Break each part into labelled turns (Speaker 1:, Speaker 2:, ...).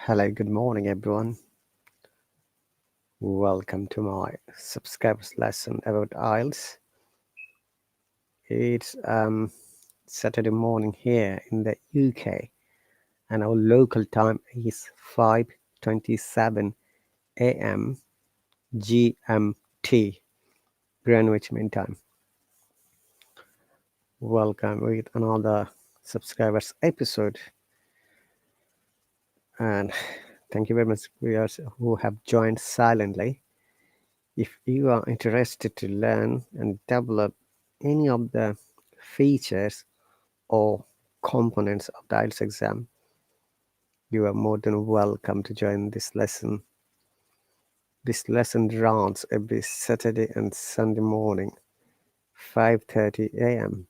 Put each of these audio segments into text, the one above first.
Speaker 1: Hello, good morning, everyone. Welcome to my subscribers lesson about IELTS. It's Saturday morning here in the UK, and our local time is 5:27 a.m. GMT, Greenwich Mean Time. Welcome with another subscribers episode, and thank you very much viewers who have joined silently. If you are interested to learn and develop any of the features or components of the IELTS exam, you are more than welcome to join this lesson. This lesson runs every Saturday and Sunday morning, 5:30 a.m.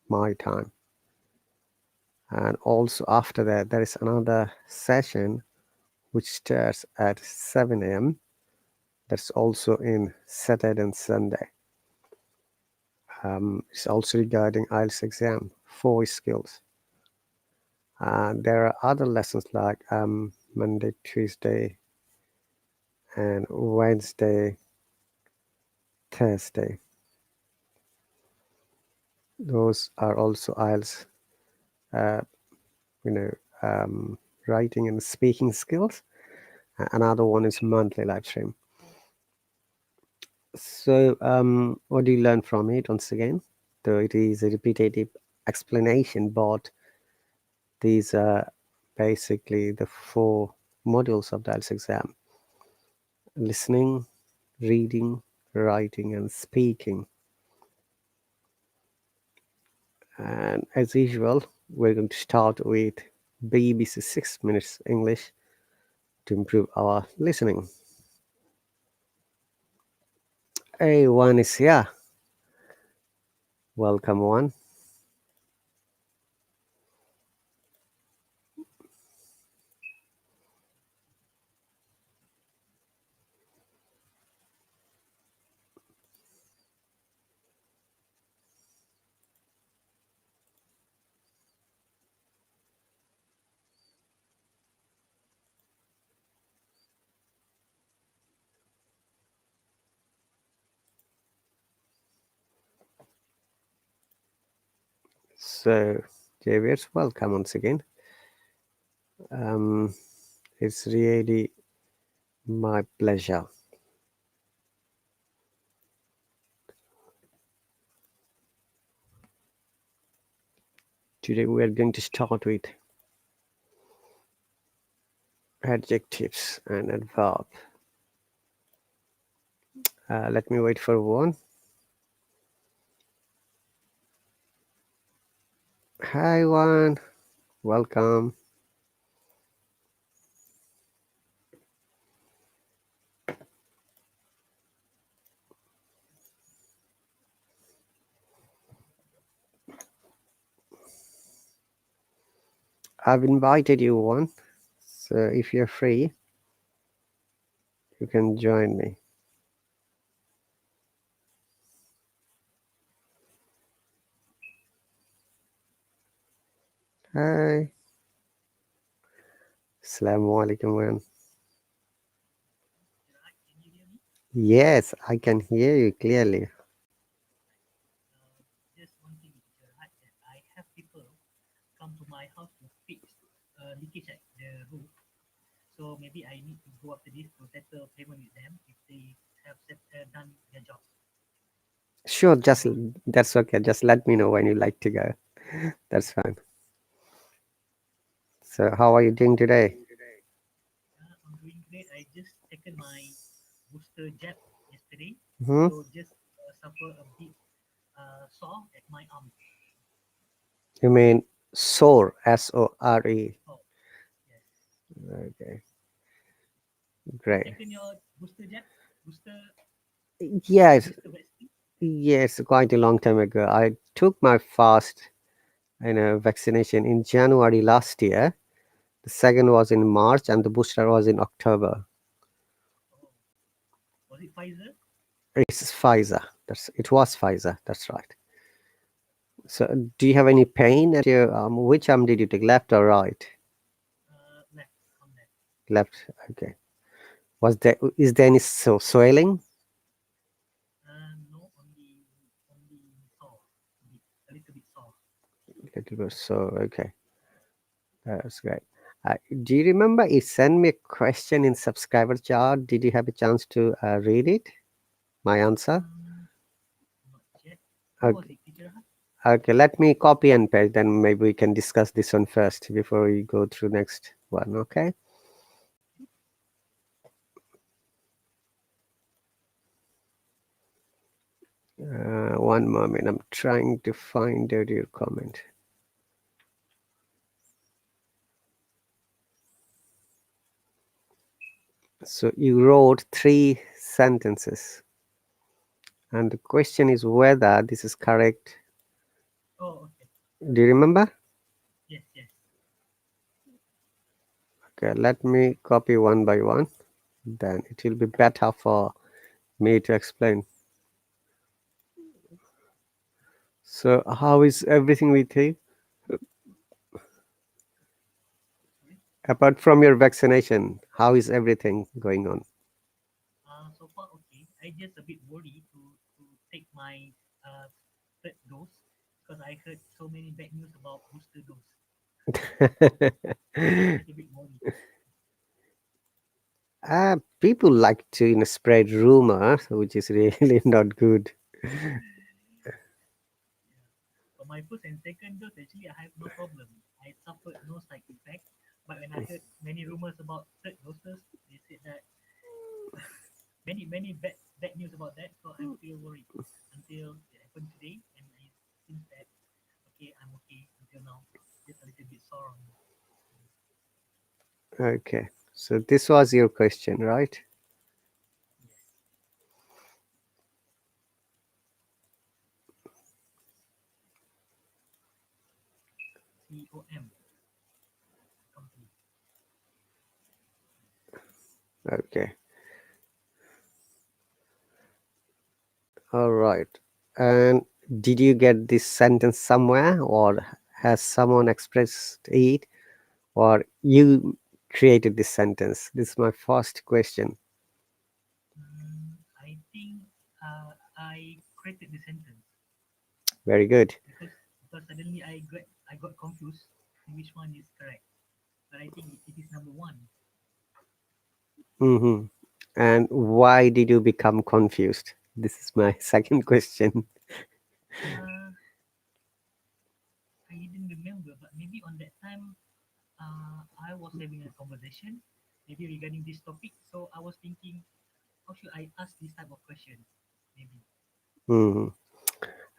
Speaker 1: my time. And also after that, there is another session which starts at 7 a.m. That's also in Saturday and Sunday. It's also regarding IELTS exam, 4 skills. There are other lessons like Monday, Tuesday, and Wednesday, Thursday. Those are also IELTS, writing and speaking skills. Another one is monthly live stream. So, what do you learn from it? Once again, though it is a repetitive explanation, but these are basically the 4 modules of the IELTS exam: listening, reading, writing, and speaking. And as usual, we're going to start with BBC 6 Minutes English to improve our listening. Hey, one is here. Welcome, one. So, Javier, welcome once again. It's really my pleasure. Today we are going to start with adjectives and adverb. Let me wait for one. Hi, one. Welcome. I've invited you, one. So if you're free, you can join me. Hi. Assalamu alaikum, one. Yes, I can hear you clearly.
Speaker 2: Just one thing, Rahat, that I have people come to my house to fix leakage at the roof. So maybe I need to go after this to settle payment with them if they have done their job.
Speaker 1: Sure, that's okay. Just let me know when you like to go. That's fine. So, how are you doing today?
Speaker 2: I'm doing great. I just taken my booster jab yesterday,
Speaker 1: Hmm?
Speaker 2: so just suffer a bit sore at my arm.
Speaker 1: You mean sore, SORE.
Speaker 2: Oh, yes.
Speaker 1: Okay,
Speaker 2: You
Speaker 1: great.
Speaker 2: taken your booster jab, booster
Speaker 1: Yes,
Speaker 2: booster vaccine?
Speaker 1: yes, quite a long time ago. I took my first, vaccination in January last year. The second was in March, and the booster was in October.
Speaker 2: Oh, was it Pfizer?
Speaker 1: It's Pfizer. It was Pfizer. That's right. So, do you have any pain at your which arm did you take, left or right?
Speaker 2: Left, on left.
Speaker 1: left. Okay. Is there any swelling?
Speaker 2: No, only sore, a little bit sore.
Speaker 1: Little bit so. Okay. That's great. Do you remember it sent me a question in subscriber chart? Did you have a chance to read it? My answer?
Speaker 2: Not yet. What was
Speaker 1: Okay.
Speaker 2: it, teacher Rahat?
Speaker 1: Okay, let me copy and paste, then maybe we can discuss this one first before we go through next one, okay? One moment, I'm trying to find out your comment. So you wrote 3 sentences, and the question is whether this is correct.
Speaker 2: Oh, okay.
Speaker 1: Do you remember?
Speaker 2: Yes, yes.
Speaker 1: Okay, let me copy one by one, then it will be better for me to explain. So how is everything with you?
Speaker 2: Sorry.
Speaker 1: Apart from your vaccination, how is everything going on?
Speaker 2: So far, okay. I just a bit worried to take my uh, third dose because I heard so many bad news about booster dose. So a little bit worried.
Speaker 1: People like to spread rumors, which is really not good.
Speaker 2: Yeah. For my first and second dose, actually, I have no problem. I suffered no side effect. But when I heard many rumors about third doses, they said that many bad news about that. So I'm still worried until it happened today, and I seems that okay, I'm okay until now. Just a little bit sore on me.
Speaker 1: Okay, so this was your question, right?
Speaker 2: Yes. COM company.
Speaker 1: Okay, all right. And did you get this sentence somewhere, or has someone expressed it, or you created this sentence? This is my first question.
Speaker 2: I think I created the sentence
Speaker 1: Very good.
Speaker 2: because suddenly I got confused which one is correct. But I think it is number one.
Speaker 1: Mm-hmm. And why did you become confused? This is my second question.
Speaker 2: Uh, I didn't remember, but maybe on that time I was having a conversation, maybe regarding this topic. So I was thinking, how should I ask this type of question? Maybe.
Speaker 1: Hmm.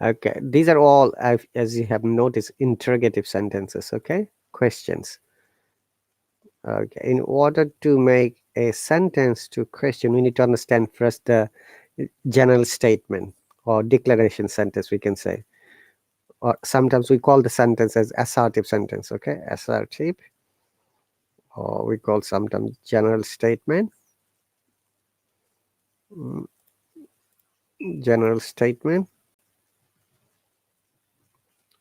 Speaker 1: Okay, these are all, as you have noticed, interrogative sentences. Okay, questions. Okay, in order to make a sentence to question, we need to understand first the general statement or declaration sentence, we can say, or sometimes we call the sentence as assertive sentence. Okay, assertive, or we call sometimes general statement. mm, General statement,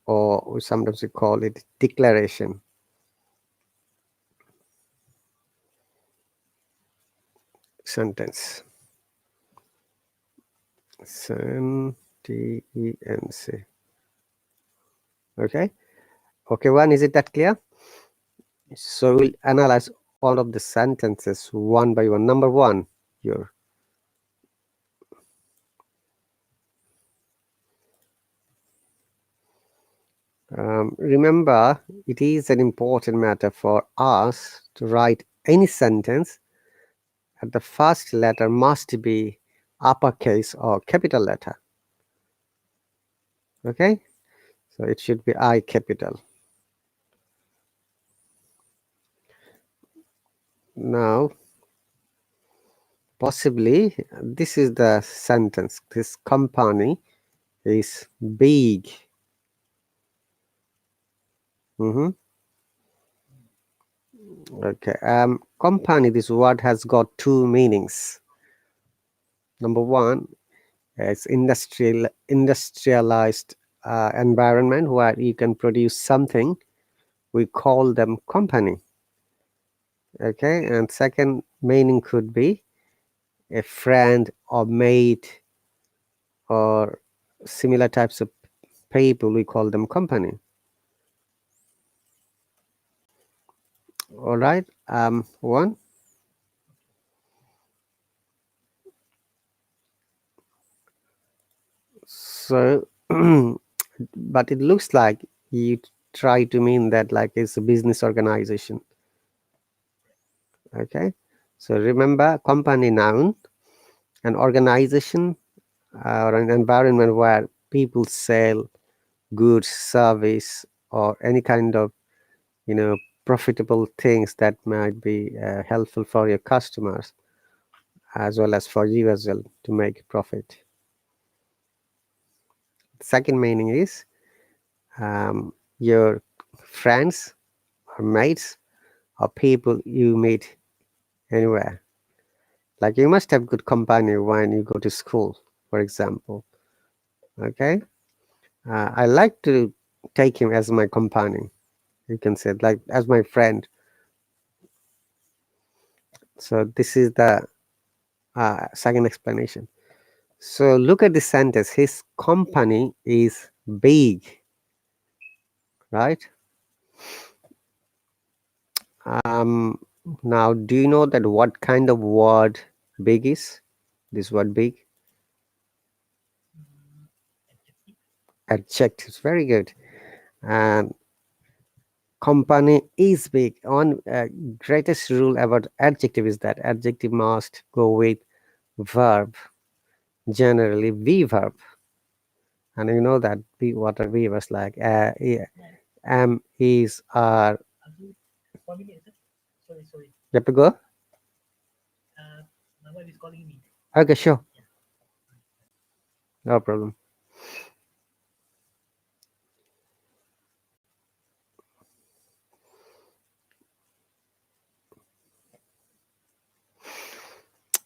Speaker 1: or sometimes we call it declaration sentence. Sentence. Okay. Okay, one, is it that clear?
Speaker 2: Yes.
Speaker 1: So we'll analyze all of the sentences one by one. Number one, here. Remember, it is an important matter for us to write any sentence at the first letter must be uppercase or capital letter. Okay, so it should be I capital. Now, possibly, this is the sentence. This company is big. Mhm. Okay. Company, this word has got two meanings. Number one, it's industrialized environment where you can produce something. We call them company. Okay, and second meaning could be a friend or mate or similar types of people. We call them company. All right. One. So, but it looks like you try to mean that like it's a business organization. Okay. So remember, company noun, an organization or an environment where people sell goods, service, or any kind of profitable things that might be helpful for your customers as well as for you as well to make profit. Second meaning is your friends or mates or people you meet anywhere. Like you must have good company when you go to school, for example. Okay, I like to take him as my companion. You can say like as my friend. So this is the second explanation. So look at the sentence. His company is big, right? Um, Now, do you know that what kind of word big is? This word big?
Speaker 2: Adjective.
Speaker 1: Adjectives. Very good. And company is big. One greatest rule about adjective is that adjective must go with verb, generally V verb. And you know that what are V verbs like?
Speaker 2: Like,
Speaker 1: Am, is, are.
Speaker 2: I'll do 1 minute, sir. Sorry.
Speaker 1: You have to go?
Speaker 2: My wife is calling me.
Speaker 1: Okay, sure.
Speaker 2: Yeah.
Speaker 1: No problem.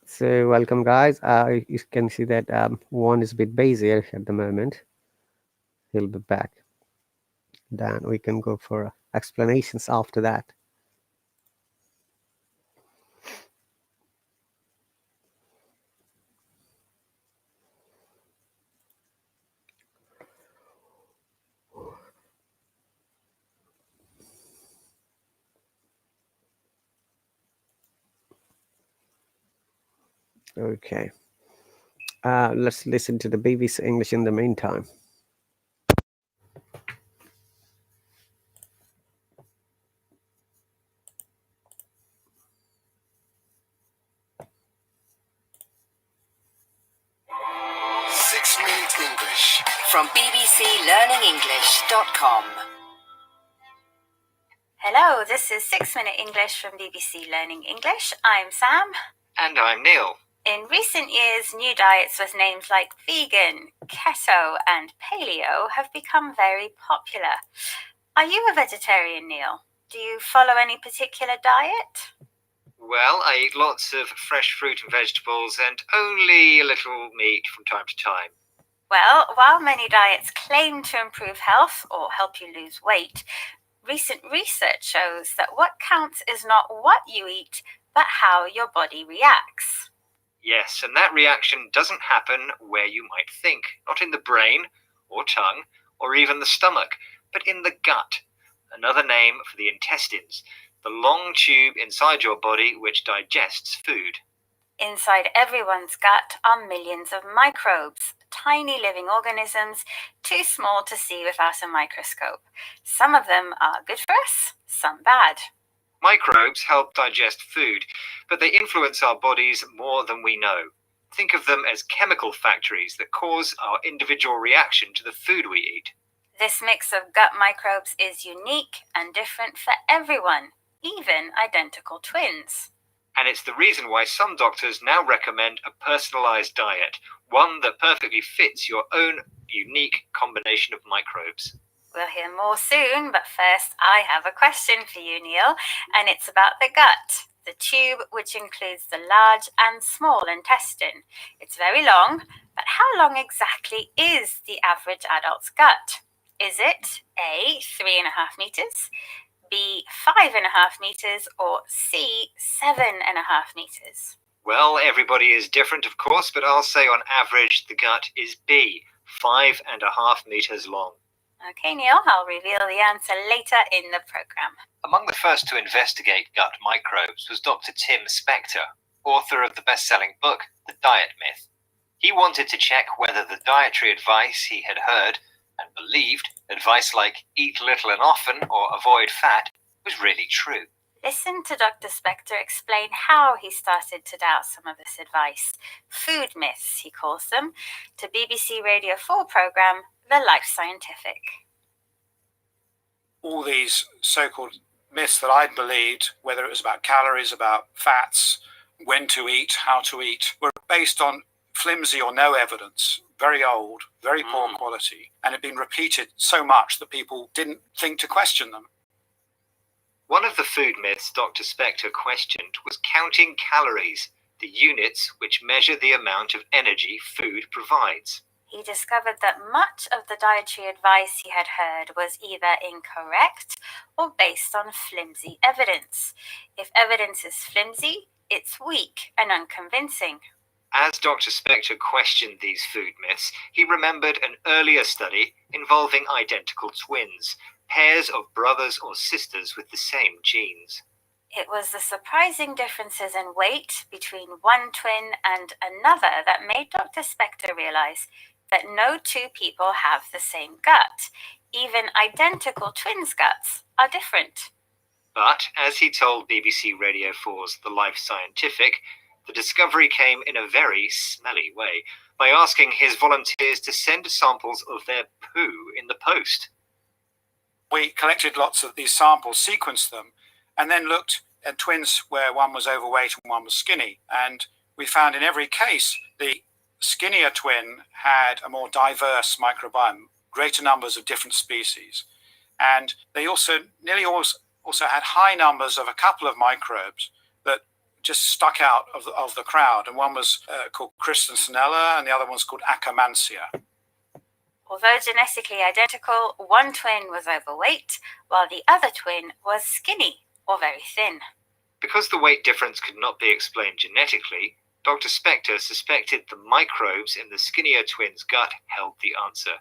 Speaker 1: So welcome guys. You can see that one is a bit busier at the moment. He'll be back. Then we can go for explanations after that. Okay. Let's listen to the BBC English in the meantime.
Speaker 3: Six-minute English from bbclearningenglish.com.
Speaker 4: Hello, this is 6 Minute English from BBC Learning English. I'm Sam.
Speaker 3: And I'm Neil.
Speaker 4: In recent years, new diets with names like vegan, keto, and paleo have become very popular. Are you a vegetarian, Neil? Do you follow any particular diet?
Speaker 3: Well, I eat lots of fresh fruit and vegetables and only a little meat from time to time.
Speaker 4: Well, while many diets claim to improve health or help you lose weight, recent research shows that what counts is not what you eat, but how your body reacts.
Speaker 3: Yes, and that reaction doesn't happen where you might think, not in the brain or tongue or even the stomach, but in the gut, another name for the intestines, the long tube inside your body which digests food.
Speaker 4: Inside everyone's gut are millions of microbes, tiny living organisms too small to see without a microscope. Some of them are good for us, some bad.
Speaker 3: Microbes help digest food, but they influence our bodies more than we know. Think of them as chemical factories that cause our individual reaction to the food we eat.
Speaker 4: This mix of gut microbes is unique and different for everyone, even identical twins.
Speaker 3: And it's the reason why some doctors now recommend a personalized diet, one that perfectly fits your own unique combination of microbes.
Speaker 4: We'll hear more soon, but first I have a question for you, Neil, and it's about the gut, the tube which includes the large and small intestine. It's very long, but how long exactly is the average adult's gut? Is it A, 3.5 meters, B, 5.5 meters, or C, 7.5 meters?
Speaker 3: Well, everybody is different, of course, but I'll say on average the gut is B, 5.5 meters long.
Speaker 4: Okay, Neil, I'll reveal the answer later in the program.
Speaker 3: Among the first to investigate gut microbes was Dr. Tim Spector, author of the best-selling book, The Diet Myth. He wanted to check whether the dietary advice he had heard and believed, advice like eat little and often or avoid fat, was really true.
Speaker 4: Listen to Dr. Spector explain how he started to doubt some of this advice. Food myths, he calls them, to BBC Radio 4 programme, The Life Scientific.
Speaker 5: All these so-called myths that I'd believed, whether it was about calories, about fats, when to eat, how to eat, were based on flimsy or no evidence, very old, very poor quality, and had been repeated so much that people didn't think to question them.
Speaker 3: One of the food myths Dr. Spector questioned was counting calories, the units which measure the amount of energy food provides.
Speaker 4: He discovered that much of the dietary advice he had heard was either incorrect or based on flimsy evidence. If evidence is flimsy, it's weak and unconvincing.
Speaker 3: As Dr. Spector questioned these food myths, he remembered an earlier study involving identical twins, pairs of brothers or sisters with the same genes.
Speaker 4: It was the surprising differences in weight between one twin and another that made Dr. Spector realize that no two people have the same gut. Even identical twins' guts are different.
Speaker 3: But, as he told BBC Radio 4's The Life Scientific, the discovery came in a very smelly way, by asking his volunteers to send samples of their poo in the post.
Speaker 5: We collected lots of these samples, sequenced them, and then looked at twins where one was overweight and one was skinny. And we found in every case the skinnier twin had a more diverse microbiome, greater numbers of different species. And they nearly always had high numbers of a couple of microbes that just stuck out of the crowd. And one was called Christensenella and the other one's called Akkermansia.
Speaker 4: Although genetically identical, one twin was overweight, while the other twin was skinny or very thin.
Speaker 3: Because the weight difference could not be explained genetically, Dr. Spector suspected the microbes in the skinnier twin's gut held the answer.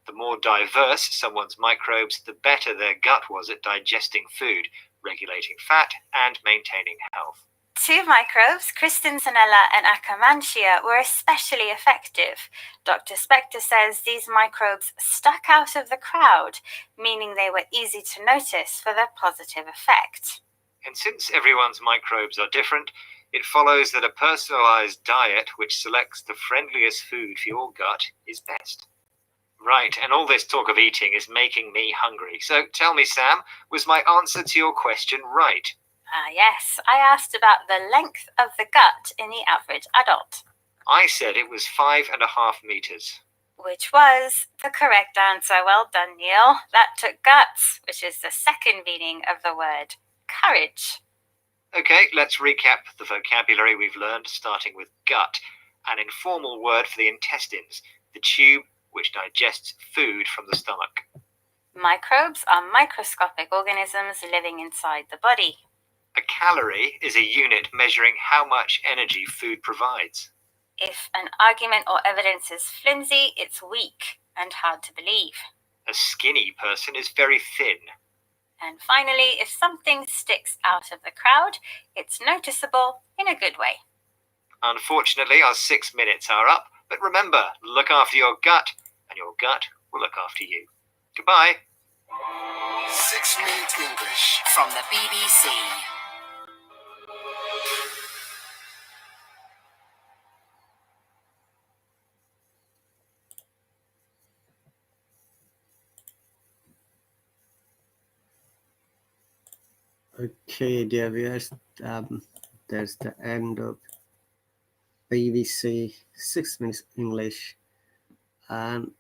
Speaker 3: The more diverse someone's microbes, the better their gut was at digesting food, regulating fat, and maintaining health.
Speaker 4: Two microbes, Christensenella and Akkermansia, were especially effective. Dr. Spector says these microbes stuck out of the crowd, meaning they were easy to notice for their positive effect.
Speaker 3: And since everyone's microbes are different, it follows that a personalized diet which selects the friendliest food for your gut is best. Right, and all this talk of eating is making me hungry. So tell me, Sam, was my answer to your question right?
Speaker 4: Yes, I asked about the length of the gut in the average adult,
Speaker 3: I said it was 5.5 meters.
Speaker 4: which was the correct answer. Well done, Neil. That took guts, which is the second meaning of the word courage.
Speaker 3: Okay, let's recap the vocabulary we've learned, starting with gut, an informal word for the intestines, the tube which digests food from the stomach.
Speaker 4: Microbes are microscopic organisms living inside the body.
Speaker 3: A calorie is a unit measuring how much energy food provides.
Speaker 4: If an argument or evidence is flimsy, it's weak and hard to believe.
Speaker 3: A skinny person is very thin.
Speaker 4: And finally, if something sticks out of the crowd, it's noticeable in a good way.
Speaker 3: Unfortunately, our 6 minutes are up, but remember, look after your gut, and your gut will look after you. Goodbye.
Speaker 6: 6-Minute English from the BBC.
Speaker 1: Okay, dear viewers, that's the end of BBC 6 Minutes English, and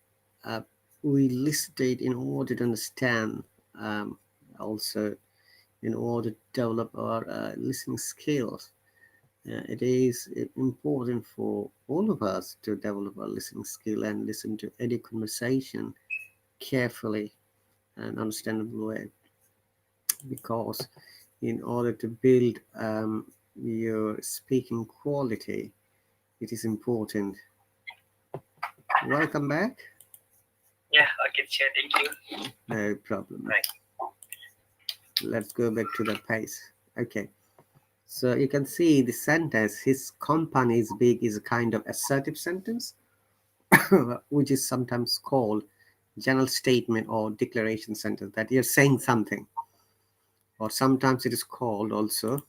Speaker 1: we listed in order to understand, also in order to develop our listening skills. It is important for all of us to develop our listening skill and listen to any conversation carefully and understandable way. because in order to build your speaking quality, it is important. Welcome back.
Speaker 2: Yeah, okay, sure, thank you.
Speaker 1: No problem.
Speaker 2: Right.
Speaker 1: Let's go back to the page. Okay. So you can see the sentence, his company is big, is a kind of assertive sentence, which is sometimes called general statement or declaration sentence, that you're saying something. Or sometimes it is called also,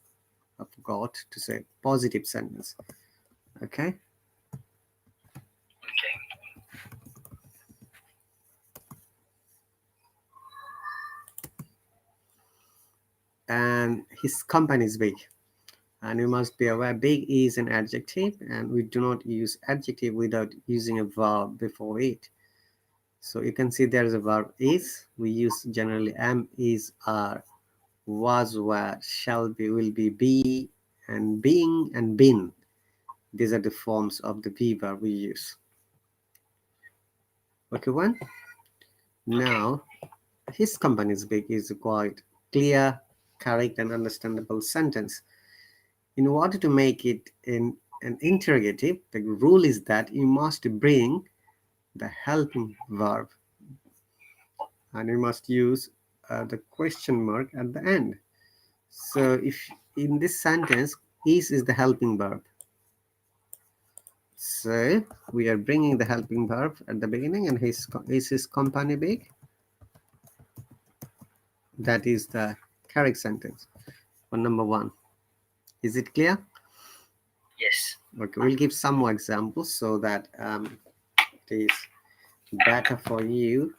Speaker 1: I forgot to say, positive sentence. Okay.
Speaker 2: Okay.
Speaker 1: And his company is big. And you must be aware, big is an adjective, and we do not use adjective without using a verb before it. So you can see there is a verb is. We use generally am, is, are, was, were, shall be, will be, and being, and been. These are the forms of the be verb we use. Okay, one. Now, his company is big is a quite clear, correct, and understandable sentence. In order to make it in an interrogative, the rule is that you must bring the helping verb, and you must use the question mark at the end. So if in this sentence, is the helping verb. So we are bringing the helping verb at the beginning, and is his company big? That is the correct sentence for number one. Is it clear?
Speaker 2: Yes.
Speaker 1: Okay, we'll give some more examples so that it is better for you,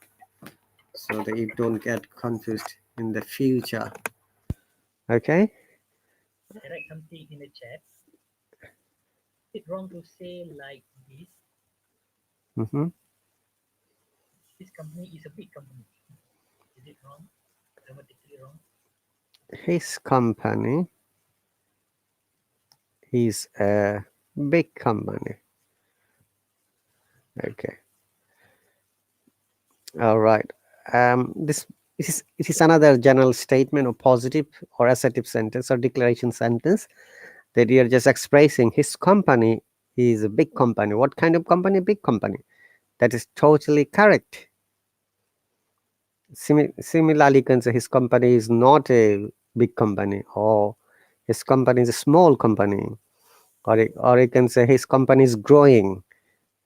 Speaker 1: so that you don't get confused in the future. Okay.
Speaker 2: I write something in the chat. Is it wrong to say like this?
Speaker 1: Mm-hmm.
Speaker 2: This company is a big company. Is it wrong? Grammatically wrong?
Speaker 1: His company is a big company. Okay. All right. This it is another general statement or positive or assertive sentence or declaration sentence that you are just expressing. His company is a big company. What kind of company? Big company. That is totally correct. Similarly, you can say his company is not a big company, or his company is a small company, or you can say his company is growing,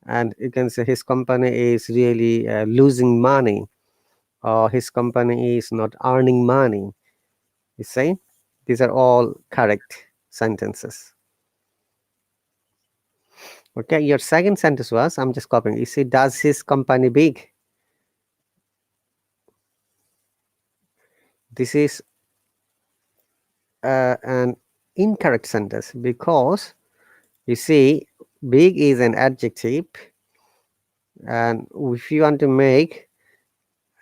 Speaker 1: and you can say his company is really losing money, or his company is not earning money. You see, these are all correct sentences. Okay, your second sentence was, I'm just copying. You see, does his company big? This is an incorrect sentence, because you see, big is an adjective, and if you want to make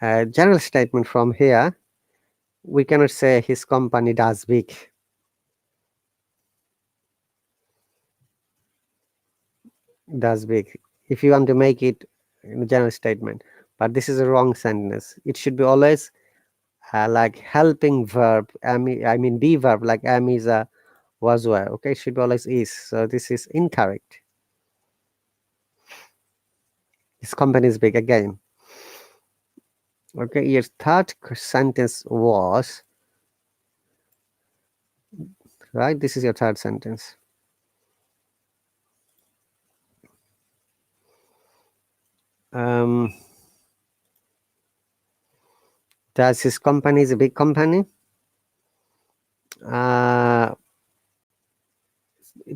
Speaker 1: a general statement from here, we cannot say his company does big. Does big. If you want to make it in a general statement, but this is a wrong sentence. It should be always like helping verb. I mean be verb, like am, is, was, were. Okay, it should be always is. So this is incorrect. His company is big again. Okay, your third sentence was, right? This is your third sentence. Does his company is a big company? It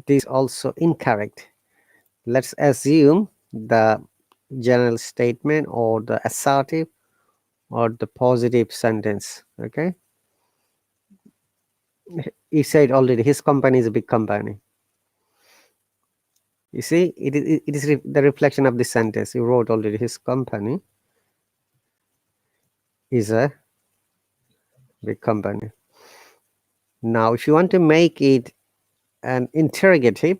Speaker 1: is also incorrect. Let's assume the general statement or the assertive or the positive sentence. Okay, he said already his company is a big company. You see, it is the reflection of the sentence. You wrote already his company is a big company. Now, if you want to make it an interrogative,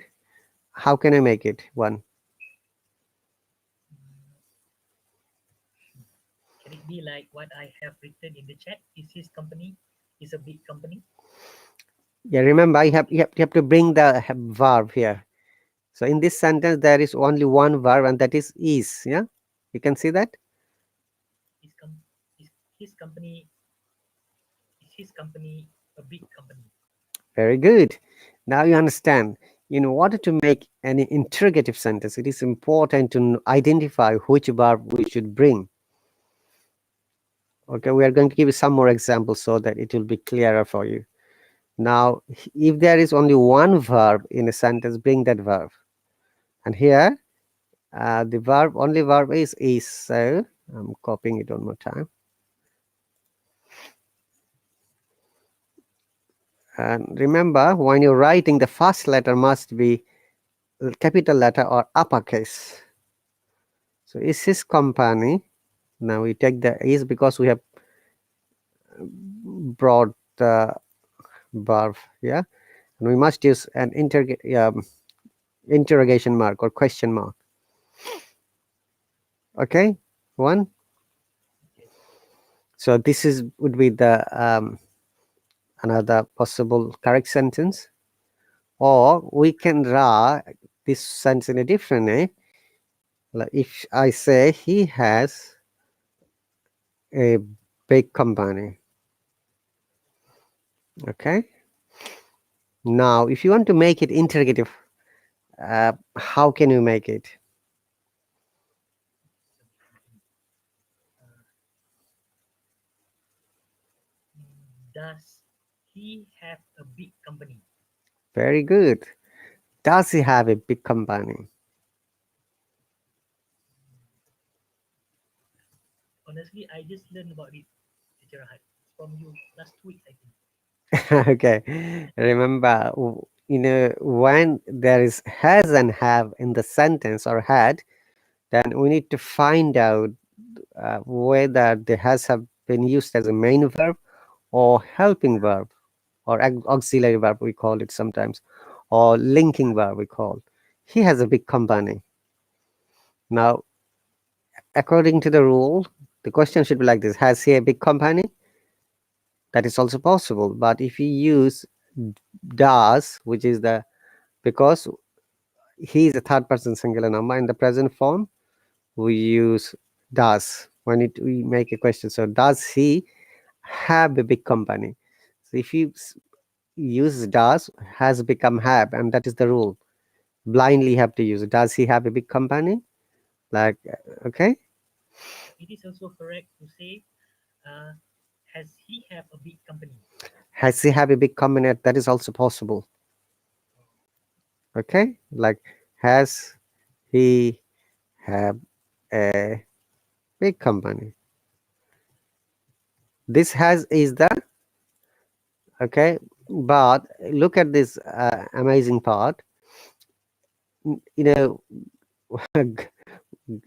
Speaker 1: how can I make it one?
Speaker 2: Can it be like what I have written in the chat? Is his company is a big company.
Speaker 1: Yeah, remember you have to bring the verb here. So in this sentence there is only one verb, and that is. Yeah, you can see that.
Speaker 2: Is his company a big company?
Speaker 1: Very good. Now you understand. In order to make any interrogative sentence, it is important to identify which verb we should bring. Okay, we are going to give you some more examples so that it will be clearer for you. Now, if there is only one verb in a sentence, bring that verb. And here, the only verb is. So I'm copying it one more time. And remember, when you're writing, the first letter must be capital letter or uppercase. So is his company. Now we take the is because we have brought the verb. Yeah, and we must use an interrogation mark or question mark. Okay, one. So this would be the another possible correct sentence, or we can write this sentence in a different way. Like if I say he has a big company. Okay. Now, if you want to make it interrogative, how can you make it?
Speaker 2: Does he have a big company?
Speaker 1: Very good. Does he have a big company?
Speaker 2: Honestly, I just learned about it, Teacher Rahat, from you last week, I think.
Speaker 1: Okay. Remember, when there is has and have in the sentence or had, then we need to find out whether the has have been used as a main verb or helping verb or auxiliary verb, we call it sometimes, or linking verb, we call. He has a big company. Now, according to the rule, the question should be like this: has he a big company? That is also possible. But if you use does, which is the, because he is a third person singular number in the present form, we use does when we make a question. So does he have a big company? So if you use does, has become have, and that is the rule. Blindly have to use it. Does he have a big company? Like, okay.
Speaker 2: It is also correct to say, has he have a big company?
Speaker 1: Has he have a big company? That is also possible. Okay, like has he have a big company? This has is the, okay, but look at this amazing part. You know,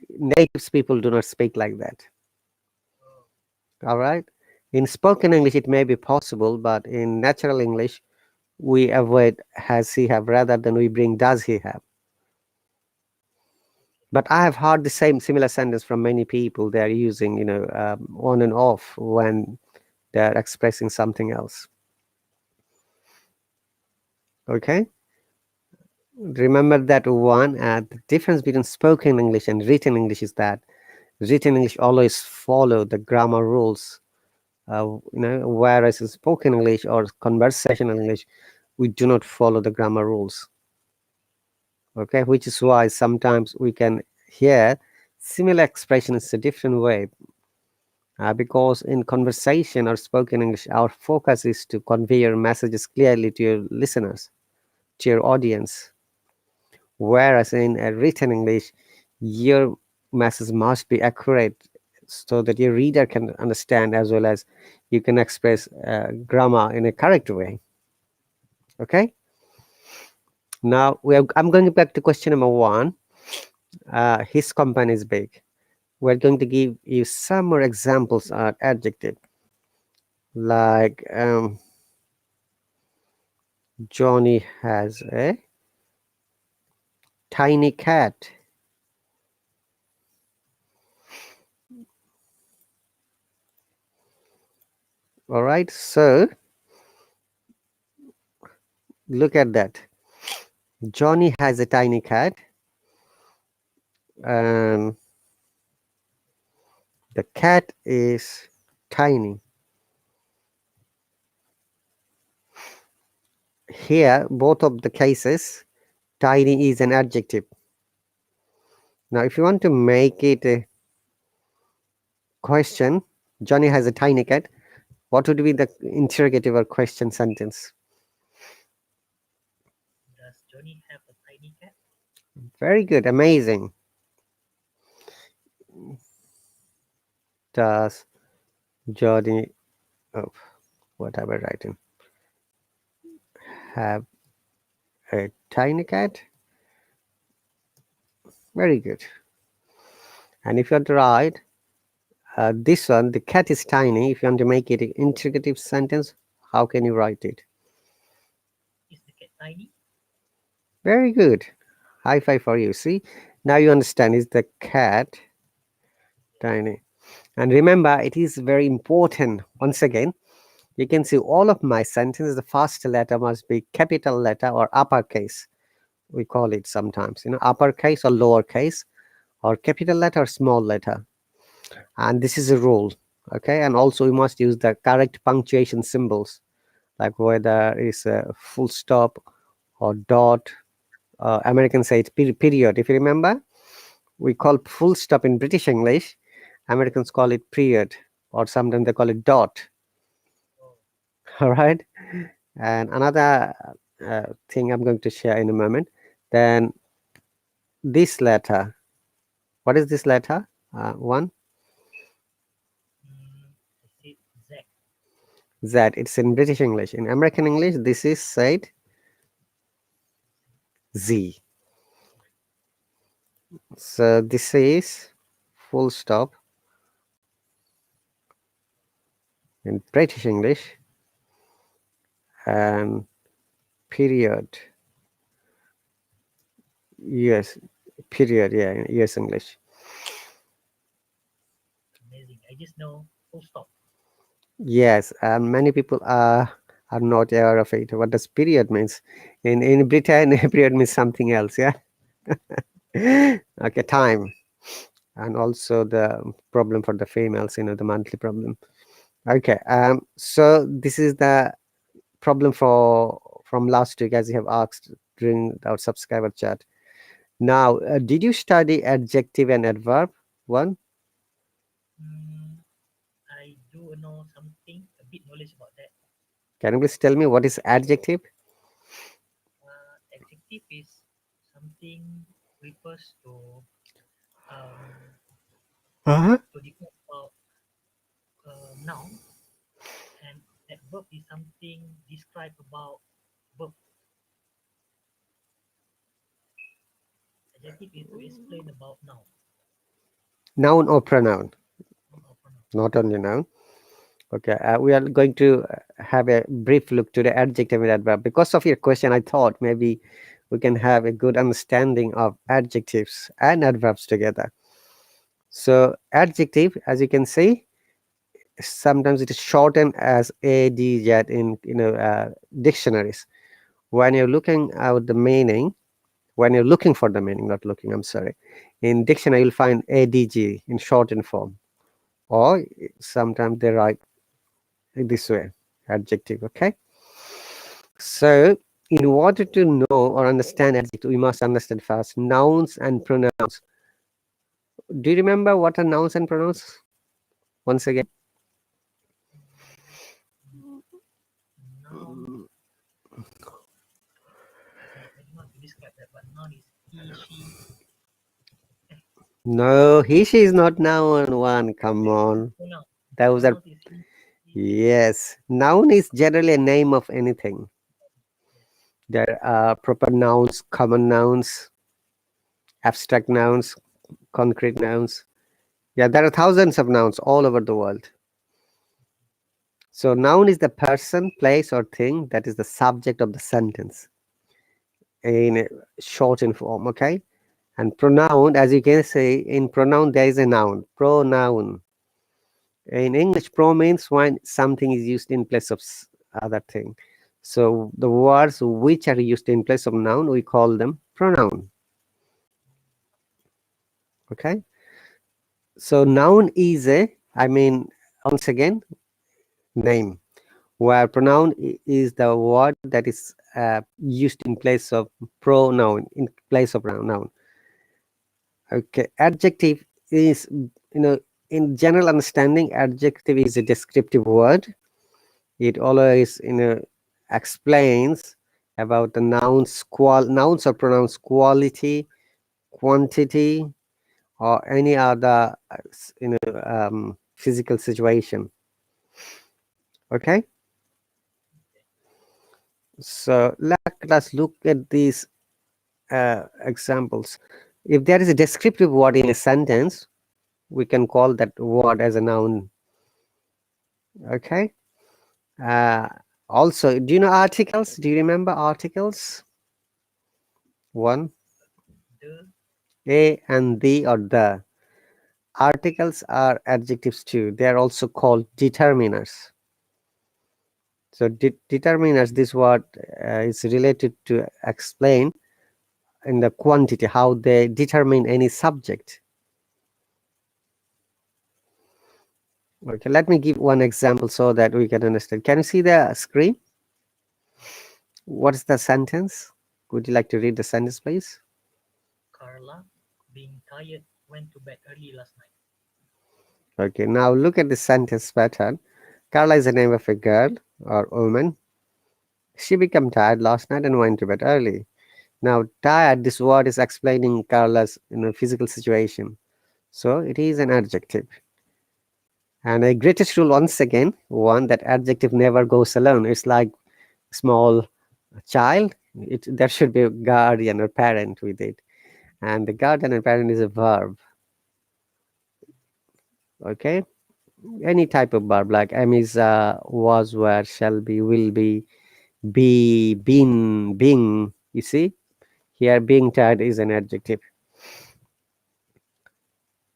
Speaker 1: natives people do not speak like that. All right. In spoken English, it may be possible, but in natural English, we avoid has he have rather than we bring does he have. But I have heard the similar sentence from many people. They're using, on and off when they're expressing something else. Okay. Remember that one. The difference between spoken English and written English is that written English always follow the grammar rules. Whereas in spoken English or conversational English, we do not follow the grammar rules. Okay, which is why sometimes we can hear similar expressions a different way. Because in conversation or spoken English, our focus is to convey your messages clearly to your listeners, to your audience. Whereas in a written English, your message must be accurate so that your reader can understand, as well as you can express grammar in a correct way. Okay. Now I'm going back to question number 1. His company is big. We're going to give you some more examples of adjective, like Johnny has a tiny cat. All right, so Look at that. Johnny has a tiny cat. And the cat is tiny. Here, both of the cases, tiny is an adjective. Now, if you want to make it a question, Johnny has a tiny cat, what would be the interrogative or question sentence?
Speaker 2: Does Johnny have a tiny cat?
Speaker 1: Very good, amazing. Does Johnny, oh, what am I writing? Have a tiny cat? Very good. And if you want to write this one, the cat is tiny, if you want to make it an interrogative sentence, how can you write it?
Speaker 2: Is the cat tiny?
Speaker 1: Very good. High five for you. See, now you understand. Is the cat tiny? And remember, it is very important. Once again, you can see all of my sentences, the first letter must be capital letter or uppercase. We call it sometimes, uppercase or lowercase, or capital letter or small letter. And this is a rule. Okay. And also, we must use the correct punctuation symbols, like whether it's a full stop or dot. Americans say it's period. If you remember, we call full stop in British English. Americans call it period, or sometimes they call it dot. All right. And another thing I'm going to share in a moment. Then this letter. What is this letter? One.
Speaker 2: I said Z.
Speaker 1: Z. It's in British English. In American English, this is said Z. So this is full stop in British English and period. US period, yeah, in US English.
Speaker 2: Amazing. I just know full stop.
Speaker 1: Yes, and many people are not aware of it. What does period means? In Britain, period means something else. Yeah. Okay, time, and also the problem for the females. The monthly problem. Okay. So this is the problem from last week, as you have asked during our subscriber chat. Now, did you study adjective and adverb? One.
Speaker 2: I do know something, a bit knowledge about that.
Speaker 1: Can you please tell me what is adjective?
Speaker 2: Adjective is something refers to different about noun, and adverb is something describe about verb. Adjective is to explain about noun.
Speaker 1: Noun or pronoun?
Speaker 2: Noun or pronoun.
Speaker 1: Not only noun. Okay, we are going to have a brief look to the adjective and adverb. Because of your question, I thought maybe we can have a good understanding of adjectives and adverbs together. So adjective, as you can see, sometimes it is shortened as ADZ in dictionaries. When you're looking out the meaning, when you're looking for the meaning, not looking, I'm sorry, in dictionary you'll find ADG in shortened form, or sometimes they write this way, adjective. Okay, so in order to know or understand adjective, we must understand first nouns and pronouns. Do you remember what are nouns and pronouns? Once again,
Speaker 2: Noun. I don't know how to describe that, but noun is he, she.
Speaker 1: no, he, she is not noun. One, come on,
Speaker 2: Pronoun.
Speaker 1: those are,
Speaker 2: Pronoun is he.
Speaker 1: yes, noun is generally a name of anything. There are proper nouns, common nouns, abstract nouns, concrete nouns. Yeah, there are thousands of nouns all over the world. So noun is the person, place, or thing that is the subject of the sentence in a shortened form, okay? And pronoun, as you can say, in pronoun there is a noun, pronoun. In English, pro means when something is used in place of other thing. So the words which are used in place of noun, we call them pronoun. Okay. So noun is once again, name, where pronoun is the word that is used in place of pronoun, in place of noun. Okay. Adjective is, in general understanding, adjective is a descriptive word. It always, explains about the nouns or pronouns quality, quantity, or any other physical situation. Okay, so let us look at these examples. If there is a descriptive word in a sentence, we can call that word as a noun. Okay. Also, do you know articles? Do you remember articles? One,
Speaker 2: The,
Speaker 1: a and the or the. Articles are adjectives too. They are also called determiners. So determiners, this word is related to explain in the quantity, how they determine any subject. Okay, let me give one example so that we can understand. Can you see the screen? What is the sentence? Would you like to read the sentence, please?
Speaker 2: Carla, being tired, went to bed early last night.
Speaker 1: Okay, now look at the sentence pattern. Carla is the name of a girl or woman. She became tired last night and went to bed early. Now, tired, this word is explaining Carla's physical situation. So it is an adjective. And a greatest rule, once again, one, that adjective never goes alone. It's like small child. There should be a guardian or parent with it. And the guardian and parent is a verb. Okay? Any type of verb like am, is, was, were, shall be, been, being. You see? Here, being tired is an adjective.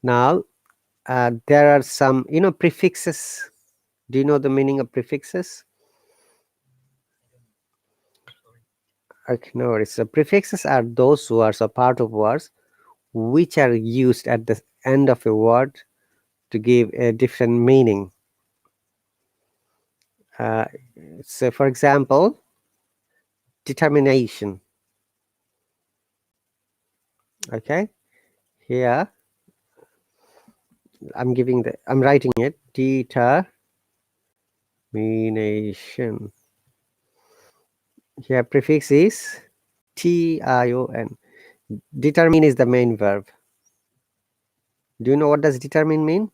Speaker 1: Now, there are some, prefixes. Do you know the meaning of prefixes?
Speaker 2: I'm sorry.
Speaker 1: Okay, no worries. So prefixes are those words or part of words which are used at the end of a word to give a different meaning. So, for example, determination. Okay, here I'm writing it, determination. Here prefix is tion. Determine is the main verb. Do you know what does determine mean?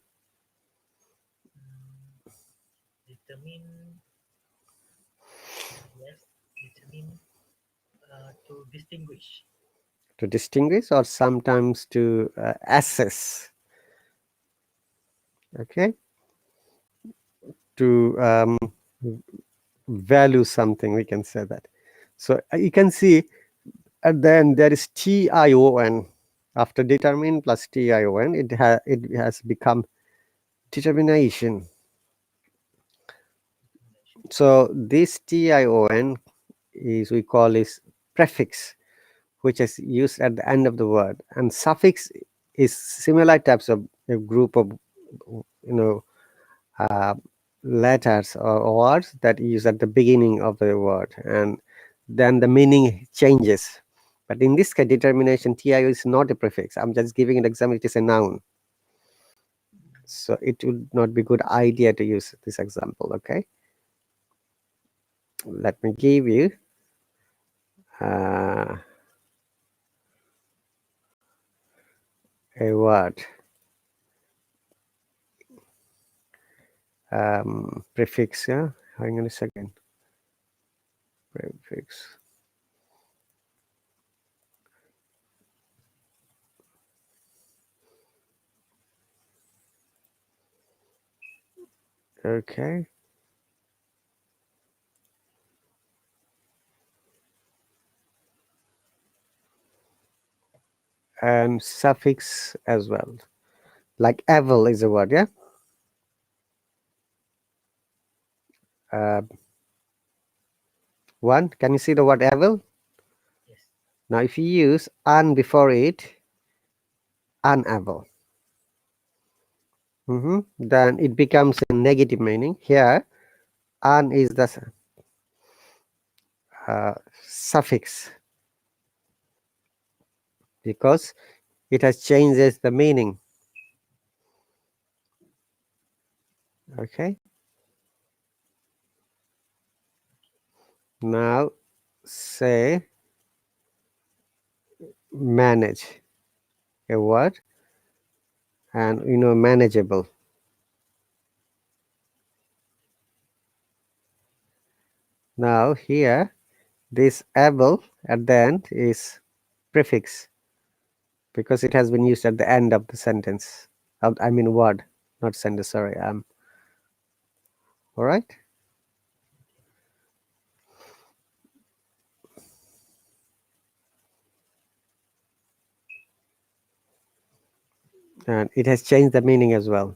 Speaker 2: Determine, yes, determine, to distinguish.
Speaker 1: To distinguish, or sometimes to assess. Okay, to value something, we can say that. So you can see at the end there is tion. After determine plus tion, it has become determination. So this tion is, we call, is prefix, which is used at the end of the word, and suffix is similar types of a group of uh, letters or words that use at the beginning of the word, and then the meaning changes. But in this case, determination, TIO is not a prefix. I'm just giving an example. It is a noun. So it would not be good idea to use this example. Okay. Let me give you a word. Prefix. Yeah. Hang on a second. Prefix. Okay. And suffix as well. Like evil is a word, yeah? One. Can you see the word evil?
Speaker 2: Yes.
Speaker 1: Now, if you use "un" before it, unable, then it becomes a negative meaning. Here, "un" is the suffix because it has changes the meaning. Okay. Now, say manage a word, and manageable. Now here, this able at the end is prefix because it has been used at the end of the sentence. I mean word, not sentence. Sorry. All right. And it has changed the meaning as well.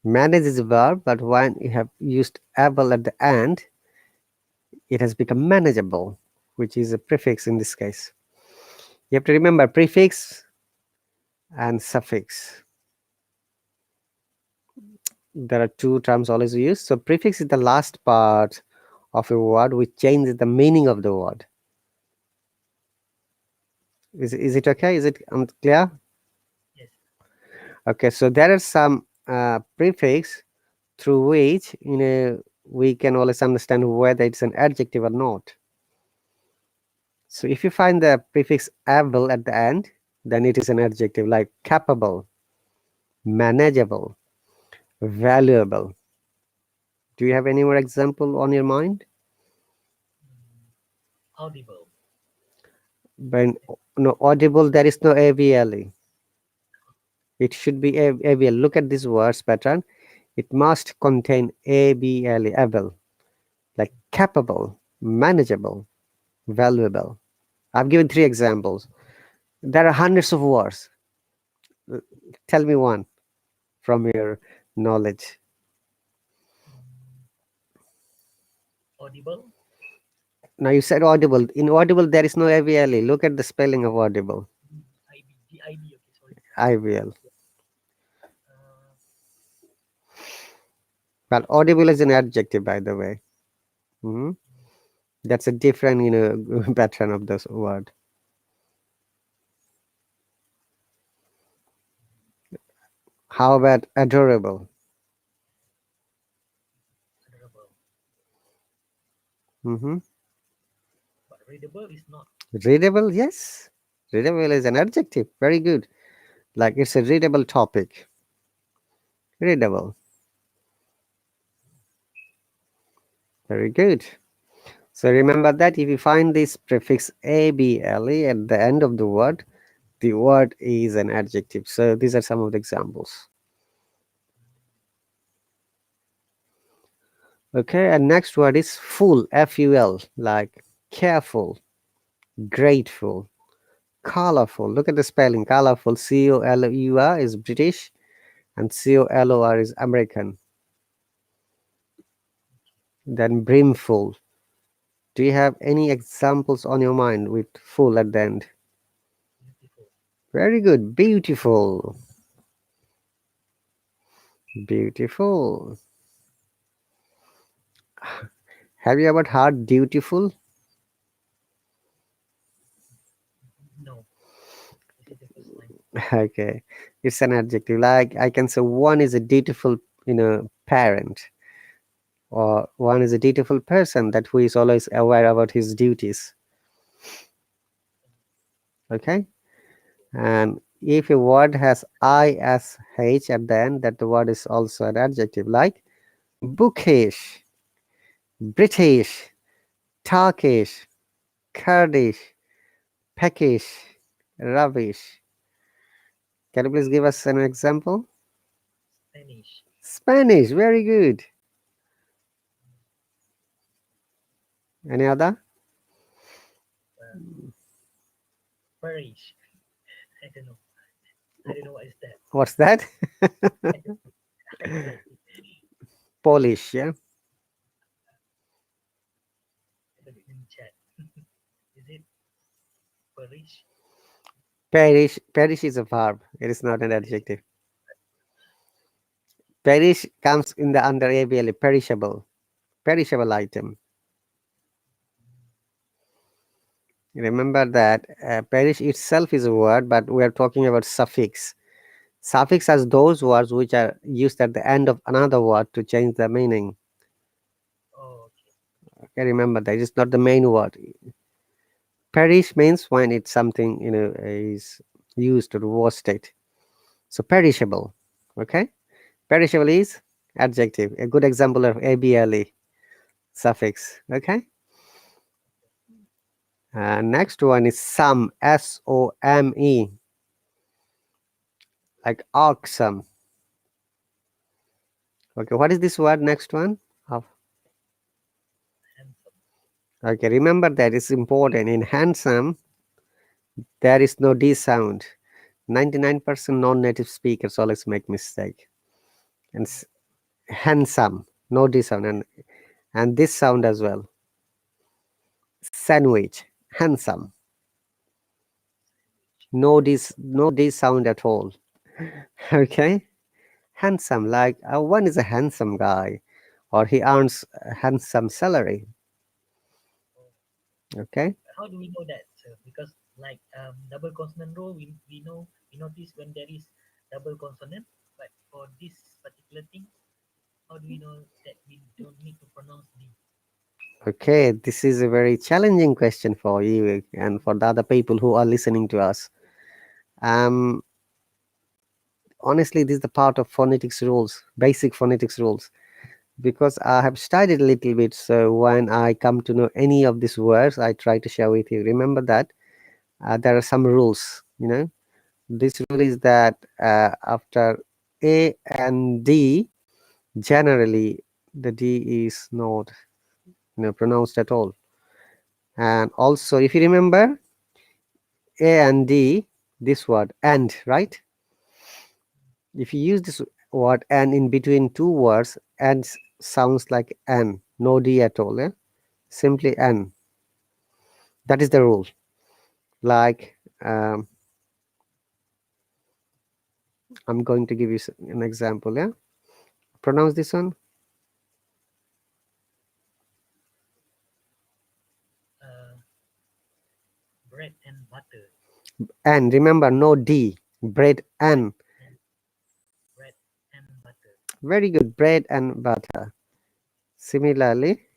Speaker 1: Manage is a verb, but when you have used able at the end, it has become manageable, which is a prefix in this case. You have to remember prefix and suffix. There are two terms always used. So prefix is the last part of a word which changes the meaning of the word. Is it okay? Is it clear?
Speaker 2: Yes.
Speaker 1: Okay, so there are some prefix through which we can always understand whether it's an adjective or not. So if you find the prefix able at the end, then it is an adjective, like capable, manageable, valuable. Do you have any more example on your mind?
Speaker 2: Audible.
Speaker 1: When no audible, there is no able. It should be able. Look at this words pattern. It must contain able, able, like capable, manageable, valuable. I've given 3 examples. There are hundreds of words. Tell me one from your knowledge.
Speaker 2: Audible.
Speaker 1: Now you said audible. In audible, there is no able. Look at the spelling of audible.
Speaker 2: IB. Okay, sorry.
Speaker 1: IVL.
Speaker 2: Uh,
Speaker 1: Well, audible is an adjective, by the way. That's a different, pattern of this word. How about adorable?
Speaker 2: Adorable.
Speaker 1: Mm-hmm.
Speaker 2: But readable is not.
Speaker 1: Readable, yes. Readable is an adjective. Very good. Like it's a readable topic. Readable. Very good. So remember that if you find this prefix able at the end of the word is an adjective. So these are some of the examples. Okay, and next word is full, F-U-L, like careful, grateful, colorful. Look at the spelling. Colorful, C-O-L-U-R is British and C-O-L-O-R is American. Then brimful. Do you have any examples on your mind with full at the end?
Speaker 2: Beautiful.
Speaker 1: Very good. Beautiful. Beautiful. Have you ever heard dutiful?
Speaker 2: No. This is the first time.
Speaker 1: Okay. It's an adjective. Like I can say one is a dutiful, parent, or one is a dutiful person that who is always aware about his duties. Okay. And if a word has ISH at the end, that the word is also an adjective, like bookish, British, Turkish, Kurdish, peckish, rubbish. Can you please give us an example?
Speaker 2: Spanish.
Speaker 1: Spanish, very good. Any other?
Speaker 2: Parish. I don't know. I don't know what is that.
Speaker 1: What's that? Polish, yeah.
Speaker 2: I don't even
Speaker 1: Perish is a verb. It is not an adjective. Perish comes in the under ABL, perishable item. Remember that perish itself is a word, but we are talking about suffix. Suffix as those words which are used at the end of another word to change the meaning.
Speaker 2: Oh, okay.
Speaker 1: Okay, remember that it's not the main word. Perish means when it's something is used to the worst state. So perishable. Okay, perishable is adjective. A good example of able suffix. Okay. Next one is some, some, like awesome. Okay, what is this word? Next one.
Speaker 2: Handsome.
Speaker 1: Okay, remember that it's important. In handsome, there is no D sound. 99% non-native speakers always make mistake. And handsome, no D sound, and this sound as well. Sandwich, handsome, no D sound at all. Okay, handsome, like one is a handsome guy, or he earns a handsome salary. Okay.
Speaker 2: How do we know that, sir? Because like double consonant rule, we notice when there is double consonant, but for this particular thing, how do we know that we don't need to pronounce D?
Speaker 1: Okay, this is a very challenging question for you and for the other people who are listening to us. Um, honestly, this is the part of phonetics rules, basic phonetics rules, because I have studied a little bit. So when I come to know any of these words, I try to share with you. Remember that there are some rules. This rule is that after A and D, generally the D is not pronounced at all. And also, if you remember A and D, this word and, right? If you use this word and in between two words, and sounds like N, no D at all, simply N. That is the rule. Like, I'm going to give you an example. Pronounce this one.
Speaker 2: Bread and butter.
Speaker 1: And remember, no D. Bread and.
Speaker 2: Bread and butter.
Speaker 1: Very good. Bread and butter. Similarly,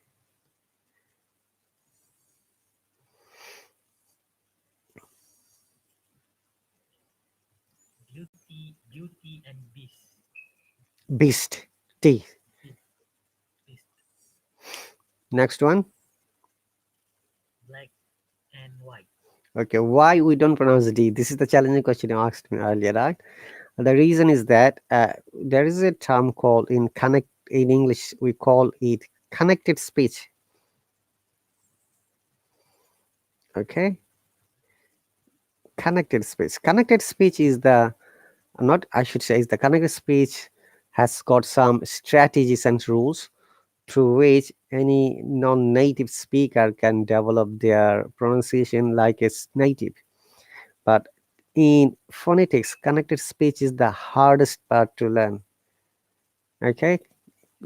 Speaker 2: Beauty and beast.
Speaker 1: beast. T.
Speaker 2: Beast.
Speaker 1: Next one.
Speaker 2: Black and white.
Speaker 1: Okay, why we don't pronounce D? This is the challenging question you asked me earlier, right? The reason is that there is a term called in English, we call it connected speech. Okay, connected speech. Connected speech is the not I should say is the connected speech has got some strategies and rules through which any non-native speaker can develop their pronunciation like a native. But in phonetics, connected speech is the hardest part to learn. Okay,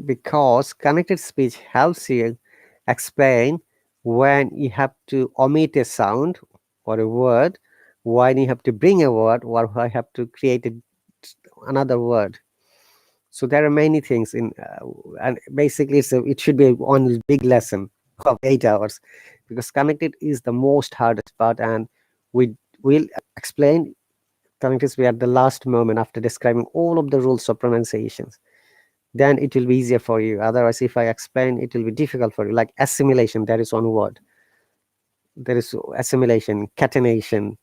Speaker 1: because connected speech helps you explain when you have to omit a sound or a word, when you have to bring a word, or when you have to create another word. So there are many things in, and basically it should be one big lesson of 8 hours, because connected is the most hardest part, and we will explain connected speech at the last moment after describing all of the rules of pronunciations. Then it will be easier for you. Otherwise, if I explain, it will be difficult for you. Like assimilation, there is one word. There is assimilation, catenation.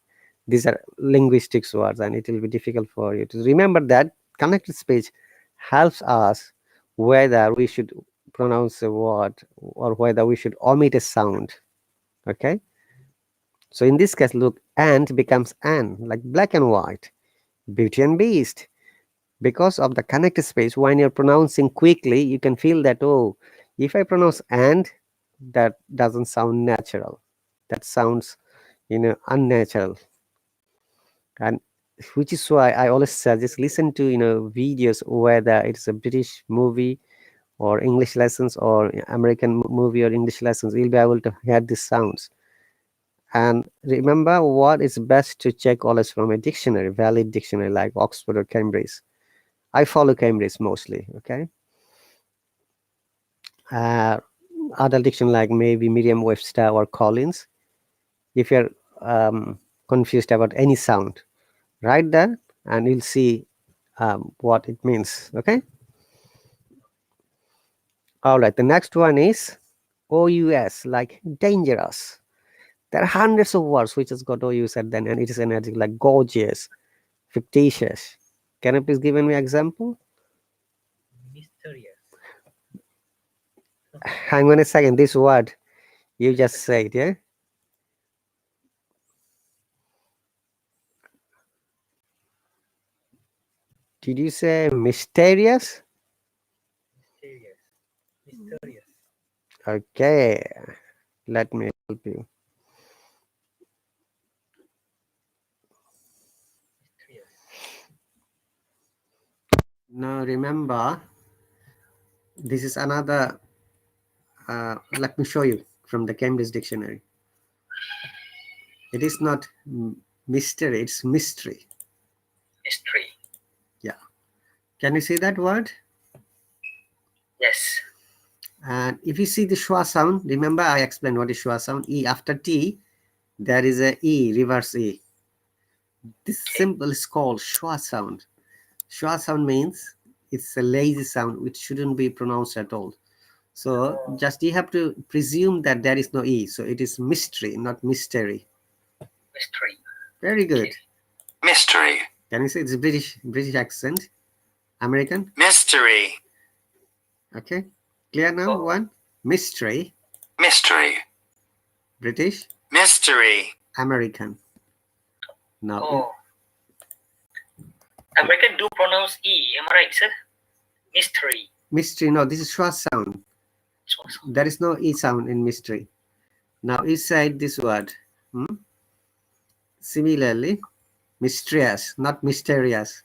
Speaker 1: These are linguistics words, and it will be difficult for you to remember that connected speech helps us whether we should pronounce a word or whether we should omit a sound. Okay. So in this case, look, and becomes an, like black and white, beauty and beast. Because of the connected space, when you're pronouncing quickly, you can feel that, oh, if I pronounce and, that doesn't sound natural. That sounds, unnatural. And which is why I always suggest listen to videos, whether it's a British movie or English lessons or American movie or English lessons. You'll be able to hear these sounds. And remember, what is best to check always from a dictionary, valid dictionary like Oxford or Cambridge. I follow Cambridge mostly. Okay. Other dictionary like maybe Merriam-Webster or Collins. If you're confused about any sound, write that and you'll see what it means. Okay. All right. The next one is OUS, like dangerous. There are hundreds of words which has got OUS at then, and it is an adjective like gorgeous, fictitious. Can you please give me an example?
Speaker 2: Mysterious.
Speaker 1: Hang on a second. This word you just said, yeah? Did you say mysterious?
Speaker 2: Mysterious. Mysterious.
Speaker 1: Okay. Let me help you.
Speaker 2: Mysterious.
Speaker 1: Now remember, this is another, let me show you from the Cambridge Dictionary. It is not mystery, it's mystery.
Speaker 2: Mystery.
Speaker 1: Yeah. Can you see that word?
Speaker 2: Yes.
Speaker 1: And if you see the schwa sound, remember I explained what is schwa sound. E after T, there is a E, reverse E. This symbol is called schwa sound. Schwa sound means it's a lazy sound which shouldn't be pronounced at all. So just you have to presume that there is no E. So it is mystery, not mystery.
Speaker 2: Mystery.
Speaker 1: Very good.
Speaker 3: Mystery.
Speaker 1: Can you say it's British accent? American?
Speaker 3: Mystery.
Speaker 1: Okay. Clear now?
Speaker 2: Oh.
Speaker 1: One. Mystery.
Speaker 3: Mystery.
Speaker 1: British.
Speaker 3: Mystery.
Speaker 1: American. Now
Speaker 2: Oh. American do pronounce E, am I right, sir? Mystery.
Speaker 1: mystery. No, this is schwa sound. There is no E sound in mystery. Now inside this word. Similarly, mysterious, not mysterious.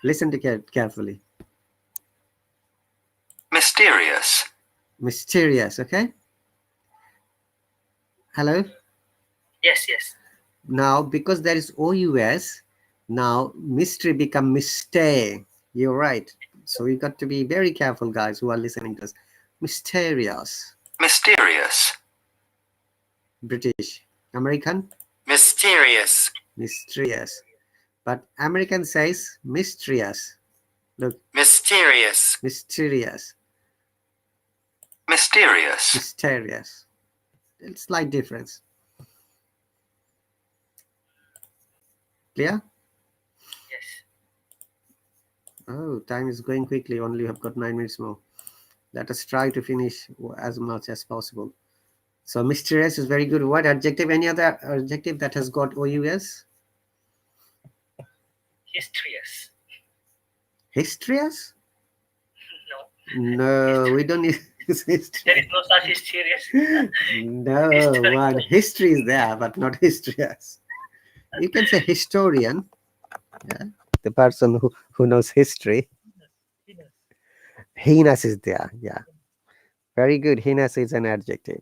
Speaker 1: Listen to carefully.
Speaker 3: Mysterious.
Speaker 1: Mysterious, okay? Hello?
Speaker 2: Yes, yes.
Speaker 1: Now, because there is OUS, now mystery become mistake. You're right. So you got to be very careful, guys, who are listening to us. Mysterious.
Speaker 3: Mysterious.
Speaker 1: British. American?
Speaker 3: Mysterious.
Speaker 1: Mysterious. But American says mysterious. Look.
Speaker 3: Mysterious.
Speaker 1: Mysterious.
Speaker 3: Mysterious.
Speaker 1: Mysterious. It's slight difference. Clear?
Speaker 2: Yes.
Speaker 1: Oh, time is going quickly. Only have got 9 minutes more. Let us try to finish as much as possible. So mysterious is very good. What adjective? Any other adjective that has got OUS?
Speaker 2: Mysterious.
Speaker 1: Histrious?
Speaker 2: No.
Speaker 1: No, we don't need history.
Speaker 2: There is no such mysterious.
Speaker 1: No,
Speaker 2: Historical.
Speaker 1: one history is there, but not histrious. You can say historian. Yeah, the person who knows history. Heinous is there. Yeah, very good. Heinous is an adjective.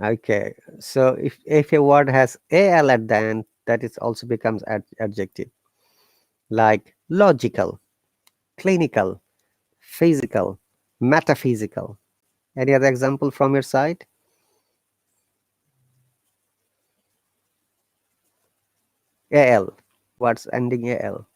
Speaker 1: Okay, so if a word has al at the end, that is also becomes adjective. Like logical, clinical, physical, metaphysical. Any other example from your side? Al. What's ending al?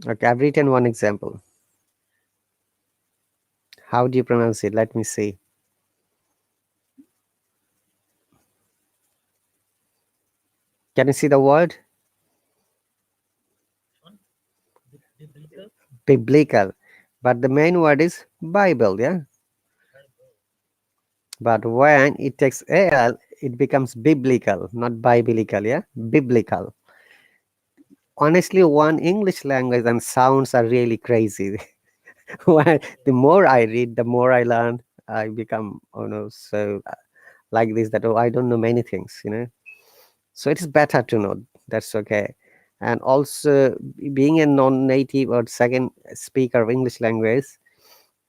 Speaker 1: Okay, I've written one example. How do you pronounce it? Let me see. Can you see the word?
Speaker 2: Biblical.
Speaker 1: Biblical. But the main word is Bible, yeah? But when it takes al, it becomes biblical, not biblical, yeah? Biblical. Honestly, one English language and sounds are really crazy. When the more I read, the more I learn. I become, oh no, so like this, that, oh, I don't know many things, So it is better to know. That's okay. And also, being a non-native or second speaker of English language,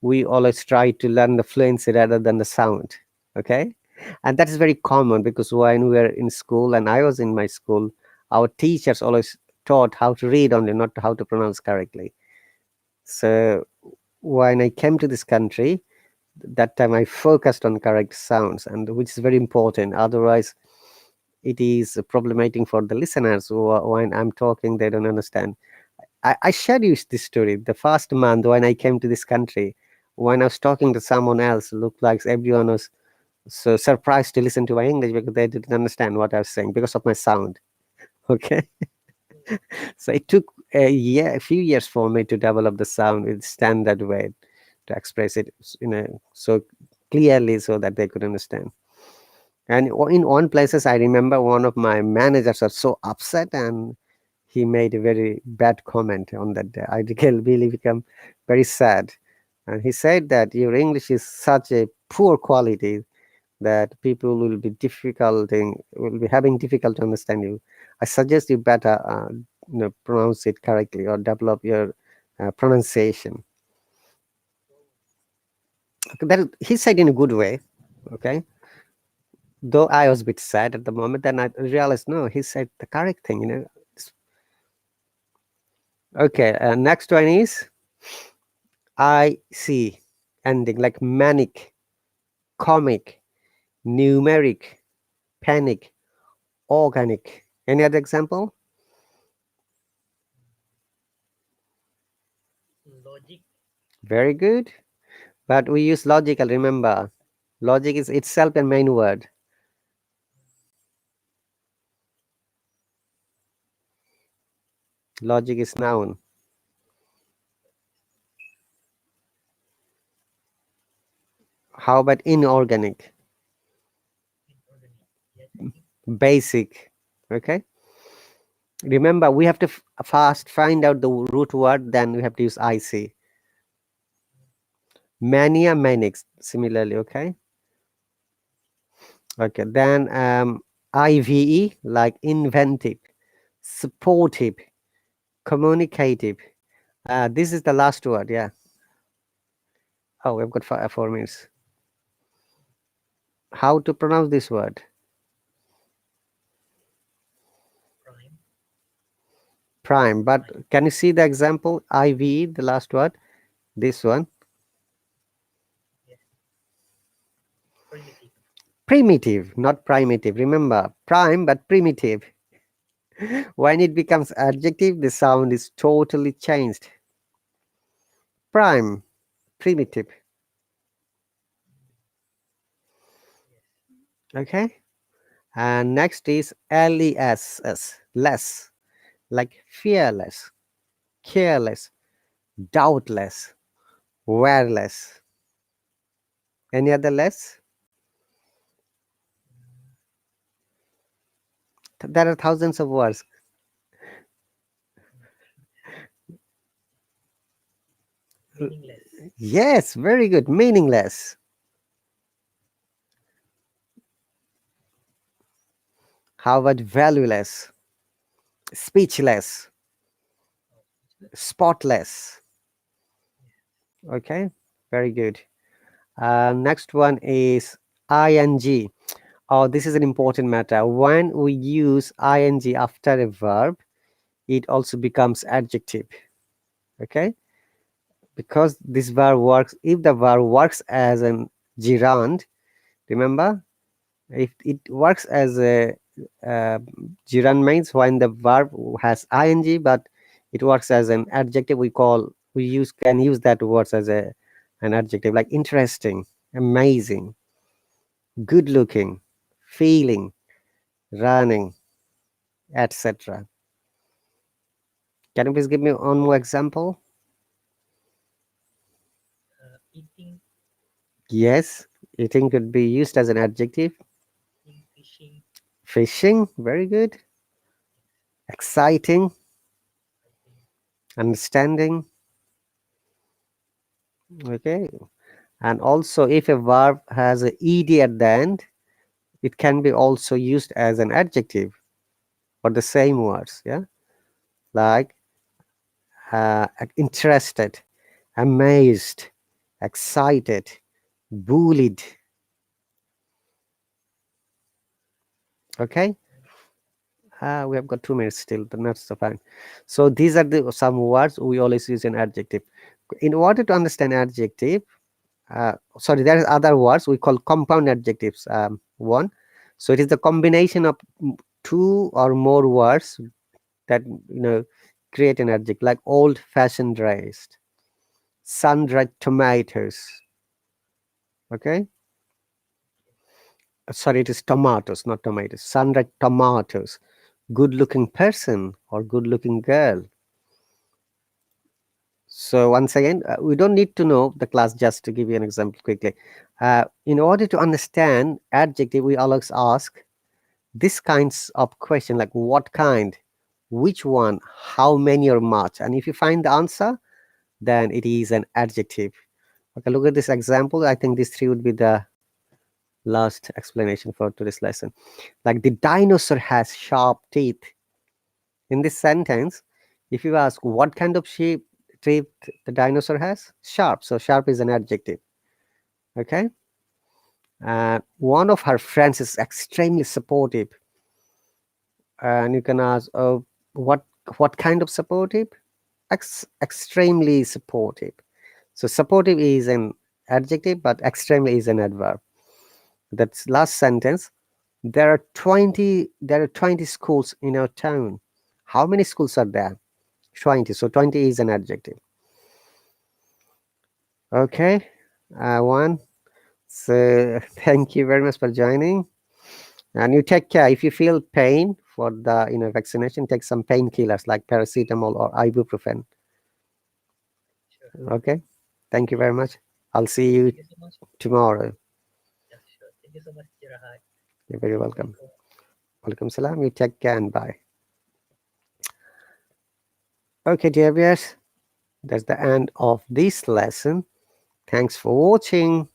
Speaker 1: we always try to learn the fluency rather than the sound. Okay, and that is very common because when we were in school and I was in my school, our teachers always taught how to read only, not how to pronounce correctly. So when I came to this country, that time I focused on correct sounds, and which is very important. Otherwise, it is problematic for the listeners who when I'm talking, they don't understand. I shared you this story. The first month when I came to this country, when I was talking to someone else, looked like everyone was so surprised to listen to my English because they didn't understand what I was saying because of my sound. Okay, so it took a few years for me to develop the sound in standard way to express it, so clearly so that they could understand. And in one places, I remember one of my managers was so upset and he made a very bad comment on that day. I really become very sad. And he said that your English is such a poor quality that people will be having difficult to understand you. I suggest you better pronounce it correctly or develop your pronunciation. Okay, he said in a good way. Okay, though I was a bit sad at the moment, then I realized no, he said the correct thing. Okay, next one is I see ending like manic, comic, numeric, panic, organic. Any other example?
Speaker 2: Logic.
Speaker 1: Very good. But we use logical, remember. Logic is itself a main word. Logic is noun. How about inorganic?
Speaker 2: Inorganic. Yes, I think.
Speaker 1: Basic. Okay. Remember, we have to first find out the root word, then we have to use IC. Mania, manics, similarly, okay? Okay, then IVE, like inventive, supportive, communicative. This is the last word, yeah. Oh, we've got 4 minutes. How to pronounce this word?
Speaker 2: Prime.
Speaker 1: Prime, but can you see the example? IVE, the last word, this one.
Speaker 2: Yes. Primitive.
Speaker 1: Primitive, not primitive. Remember, prime but primitive. When it becomes adjective, the sound is totally changed. Prime, primitive. Okay. And next is LESS, less, like fearless, careless, doubtless, wireless. Any other less? There are thousands of words.
Speaker 2: Meaningless.
Speaker 1: Yes, very good. Meaningless. How about valueless, speechless, spotless? Okay, very good. Next one is ing. Oh, this is an important matter. When we use ing after a verb, it also becomes adjective. Okay, because this verb works. If the verb works as an gerund, remember, if it works as a gerund means when the verb has ing, but it works as an adjective. Can use that words as an adjective, like interesting, amazing, good looking, feeling, running, etc. Can you please give me one more example?
Speaker 2: Eating.
Speaker 1: Yes, eating could be used as an adjective.
Speaker 2: Fishing.
Speaker 1: Fishing, very good. Exciting,
Speaker 2: I think.
Speaker 1: understanding, Okay, and also if a verb has a ed at the end, it can be also used as an adjective for the same words. Yeah, like interested, amazed, excited, bullied. Okay, we have got 2 minutes still, but not so fine. So these are the some words we always use an adjective. In order to understand adjective, sorry, there are other words we call compound adjectives. One, so it is the combination of two or more words that create an adjective, like old-fashioned dressed, sun-dried tomatoes. Okay, sorry, it is tomatoes, not tomatoes. Sun-dried tomatoes. Good-looking person or good-looking girl. So once again, we don't need to know the class, just to give you an example quickly. In order to understand adjective, we always ask this kinds of question, like what kind, which one, how many, or much. And if you find the answer, then it is an adjective. Okay, look at this example. I think these three would be the last explanation for today's lesson. Like the dinosaur has sharp teeth. In this sentence, if you ask what kind of teeth the dinosaur has, sharp. So sharp is an adjective. Okay. One of her friends is extremely supportive. And you can ask, oh, what kind of supportive? Extremely supportive. So supportive is an adjective, but extremely is an adverb. That's last sentence. There are 20 schools in our town. How many schools are there? 20. So 20 is an adjective. Okay, one. So thank you very much for joining. And you take care. If you feel pain for the vaccination, take some painkillers like paracetamol or ibuprofen.
Speaker 2: Sure.
Speaker 1: Okay. Thank you very much. I'll see you
Speaker 2: Thank you so much.
Speaker 1: tomorrow.
Speaker 2: Yeah, sure. Thank you so much, Rahat.
Speaker 1: You're very welcome. Welcome salam. You take care and bye. Okay, dear viewers, that's the end of this lesson. Thanks for watching.